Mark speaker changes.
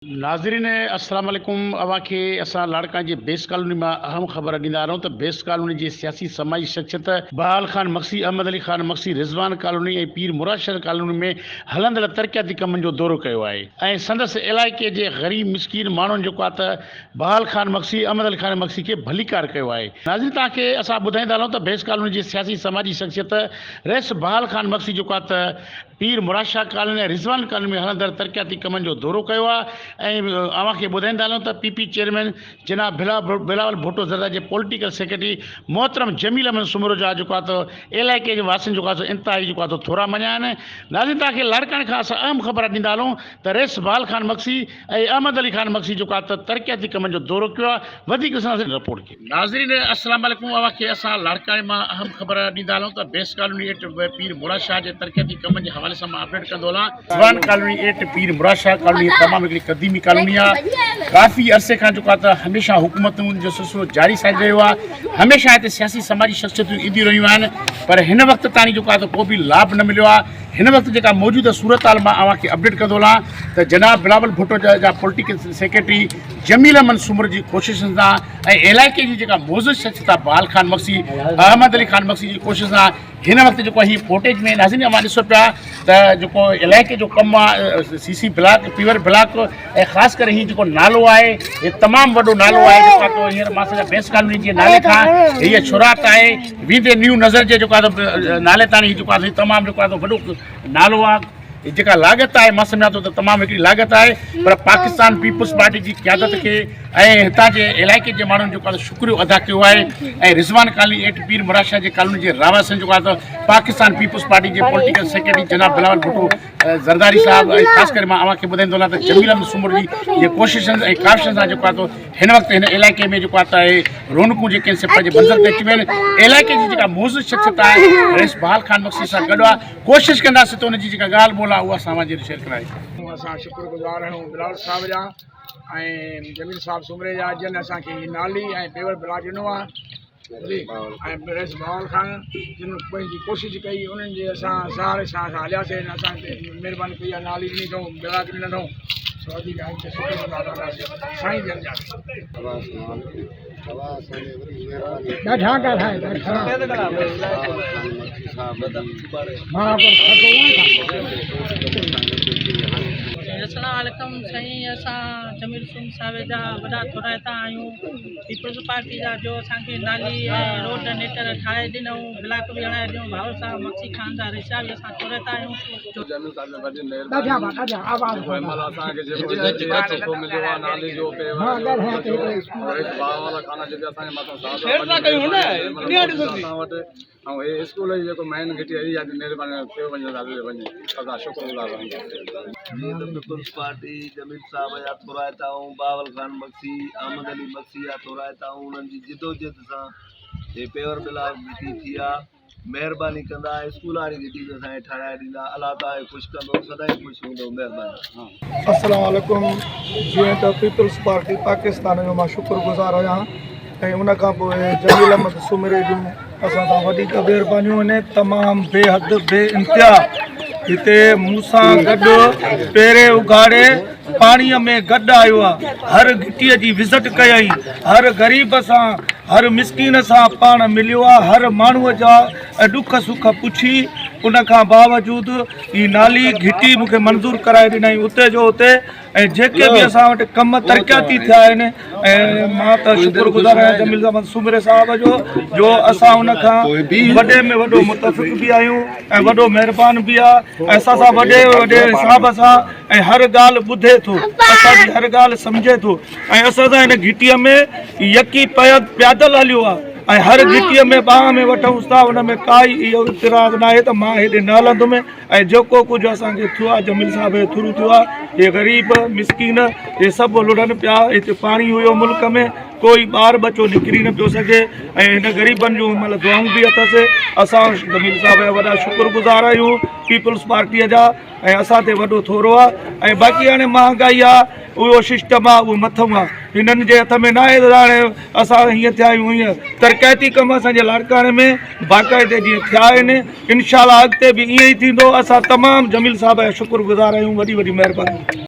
Speaker 1: नाज़रीन अस्सलाम वालेकुम। अवां खे असां लाड़काने जी बेस कॉलोनी में अहम ख़बर ॾींदा आहियूं त बेस कॉलोनी जी सियासी समाजी शख्सियत बहाल खान मक्सी, अहमद अली खान मक्सी, रिज़वान कॉलोनी ऐं पीर मुराद शहर कॉलोनी में हलंदड़ तरक़ियाती कमनि जो दौरो कयो आहे ऐं संदसि इलाइक़े जे ग़रीब मिसकीन माण्हुनि जेको आहे त बहाल खान मक्सी, अहमद अली खान मक्सी खे भलीकार कयो आहे। नाज़रीन तव्हांखे असां ॿुधाईंदा हलूं त बेस कॉलोनी जी सियासी समाजी शख्सियत रईस बहाल खान मक्सी जेको आहे त पीर मुराद शाह कॉलोनी ऐं रिज़वान कॉलोनी में हलंदड़ तरक़ियाती कमनि जो दौरो कयो आहे ऐं अवां खे ॿुधाईंदा हलूं त पीपी चेयरमैन जनाब बिलावल भुट्टो ज़रदा जे पॉलिटिकल सेक्रेटरी मोहतरम जमील अहमद सुमरो जा जेको आहे त इलाइक़े जे वासियुनि जेको आहे इंतिहाई जेको आहे थोरा मञिया आहिनि। नाज़रीन तव्हांखे लाड़काने खां असां अहम ख़बर ॾींदा हलूं त रईस बहाल खान मक्सी ऐं अहमद अली खान मक्सी जेको आहे त तरक़ियाती कमनि जो दौरो कयो आहे। वधीक रिपोर्ट कयो। नाज़रीन अस्सलाम वालेकुम। अवां खे असां लाड़काने मां अहम ख़बर ॾींदा हलूं त बेस कॉलोनी एट पीर मुराद शाह जे तरक़ियाती कमनि जे हवाले सां मां अपडेट कंदो हलां। रिज़वान कॉलोनी एट पीर मुराद शाह कॉलोनी तमामु हिकिड़ी क़दीमी कॉलोनी आहे। काफ़ी अरसे खां जेको आहे त हमेशह हुकूमतुनि जो सिलसिलो जारी सां रहियो आहे। हमेशह हिते सियासी समाजी शख़्सियतूं ईंदियूं रहियूं आहिनि, पर हिन वक़्तु ताईं जेको आहे त को बि लाभ न मिलियो आहे। हिन वक़्तु जेका मौजूदा सूरत हाल मां अव्हां खे अपडेट कंदो हलां त जनाब बिलावल भुट्टो जा पॉलिटिकल सेक्रेटरी जमील अहमद सुमर जी कोशिशुनि सां ऐं इलाइक़े जी जेका मौजूद शख़्सियत आहे बहाल खान मक्सी, अहमद अली खान मक्सी जी कोशिश सां हिन वक़्तु जेको ही फुटेज में नाज़रीन अवां ॾिसो पिया त जेको इलाइक़े जो कमु आहे सीसी ब्लॉक, पीवर ब्लॉक ऐं ख़ासि करे हीउ जेको नालो आहे हीउ तमामु वॾो नालो आहे जेको आहे त हींअर मां सॼा बेस कॉलोनी जे नाले खां हीअ शुरात आहे वेंदे न्यू नज़र जे जेको आहे त नाले ताईं जेको आहे तमामु जेको आहे त वॾो नालो आहे। जेका लागत आहे मां सम्झां थो त तमामु हिकिड़ी लागत आहे, पर पाकिस्तान पीपुल्स पार्टी जी क़यादत खे ऐं हितां जे इलाइक़े जे माण्हुनि जेको आहे शुक्रियो अदा कयो आहे। ऐं रिज़वान कॉलोनी एट पीर मुराद शाह जे कॉलोनी जे रहवासियुनि जेको आहे त पाकिस्तान पीपुल्स पार्टी जे पॉलिटिकल सेक्रेटरी जनाब बिलावल भुट्टो ज़रदारी साहब ऐं ख़ासि करे मां अव्हां खे ॿुधाईंदो हलां त जमील अहमद सुमर जी इहे कोशिशुनि ऐं काविशुनि सां जेको आहे त हिन वक़्तु हिन इलाइक़े में जेको आहे त रौनकूं जेके आहिनि से पंहिंजे मंज़र ते अची वियूं आहिनि। इलाइक़े जी जेका मौजूद शख़्सियत आहे रईस बहाल खान मक्सी सां गॾु आहे। कोशिशि कंदासीं त उनजी जेका ॻाल्हि ॿोल आहे उहा असां जे शेयर कराए।
Speaker 2: असां शुक्रगुज़ार आहियूं बिलावल साहब जा ऐं जमील साहब सुमरे जा जिन असांखे नाली ऐं पेवर ब्लॉक ॾिनो आहे ऐं रईस बहाल खान जिन पंहिंजी कोशिशि कई उन्हनि जे असां सहारे सां असां हलियासीं असांखे महिरबानी कई आहे, नाली ॾिनी अथऊं, ब्लॉक ॾिनो अथऊं। वधीक साईं जन जा
Speaker 3: अस्सलामुअलैकुम साईं। असां जमील साहब जा वॾा थोराइता आहियूं। पीपल्स पार्टी जा जो असांखे नाली ऐं रोड नेटर ठाहे ॾिनऊं, ब्लॉक बि हणाए ॾियूं। भाऊ साहब मक्सी खान जा रिश्ता बि असां थोराइता आहियूं।
Speaker 2: ऐं स्कूल जी जेको मेन घिटी आहे इहा महिरबानी कयो वञे असां शुक्रगुज़ार आहियूं।
Speaker 4: पीपल्स पार्टी जमील साहब जा थोराइता ऐं बहाल खान मक्सी, अहमद अली मक्सी जा थोराइता ऐं उन्हनि जी जिदोजहद सां हे पेवर ब्लॉक घिटी थी आहे। महिरबानी कंदा स्कूल वारी घिटी बि असांखे ठाराए ॾींदा। अलाह ताला ख़ुशि कंदो, सदाईं ख़ुशि हूंदो। महिरबानी।
Speaker 5: अस्सलाम वालेकुम। जीअं त पीपल्स पार्टी पाकिस्तान जो मां शुक्रगुज़ार आहियां ऐं उन खां पोइ जमील अहमद सुमरे जूं असां सां वधीक महिरबानियूं आहिनि। तमामु बेहद बे इंतिहा हिते मूंसां गॾु पेरे उघाड़े पाणीअ में गॾु आयो आहे। हर घिटीअ जी विज़िट कयई, हर ग़रीब सां हर मिसकीन सां पाण मिलियो आहे। हर माण्हूअ जा ॾुख सुख पुछी उन खां बावजूदि ही नाली घिटी मूंखे मंज़ूरु कराए ॾिनई उते जो उते। ऐं जेके बि असां वटि कम तरक़ियाती थिया आहिनि ऐं मां त शुक्रगुज़ार आहियां जमील अहमद सुमरे साहब जो असां उन खां वॾे में वॾो मुतफ़िक़ बि आहियूं ऐं वॾो महिरबान बि आहे। ऐं असां सां वॾे हिसाब सां ऐं हर ॻाल्हि ॿुधे थो, असांजी हर ॻाल्हि सम्झे थो। ऐं असां सां हिन घिटीअ में यकी पैदल हलियो आहे ऐं हर घिटीअ में बाह में वठूंसि था, हुन में काई इहो इतिराज़ न आहे त मां हेॾे न हलंदुमि। ऐं जेको कुझु असांखे थियो आहे जमील साहब जे थ्रू थियो आहे। हे ग़रीब मिसकीन हे सभु लुड़नि पिया। हिते पाणी हुयो मुल्क में, कोई ॿार बचो निकिरी न पियो सघे ऐं हिन ग़रीबनि जूं मतिलबु दुआऊं बि अथसि। असां जमील साहब जा वॾा शुक्रगुज़ार आहियूं पीपल्स पार्टीअ जा ऐं असां ते वॾो थोरो आहे। ऐं बाक़ी हाणे महांगाई आहे उहो सिस्टम आहे उहो मथां आहे, हिननि जे हथ में न आहे त हाणे असां हीअं थिया आहियूं। हीअं तरक़ियाती कम असांजे लाड़काने में बाक़ाइदे जीअं थिया आहिनि, इंशाअल्लाह अॻिते बि ईअं ई थींदो। असां तमामु जमील साहब जा शुक्रगुज़ार आहियूं। वॾी वॾी महिरबानी।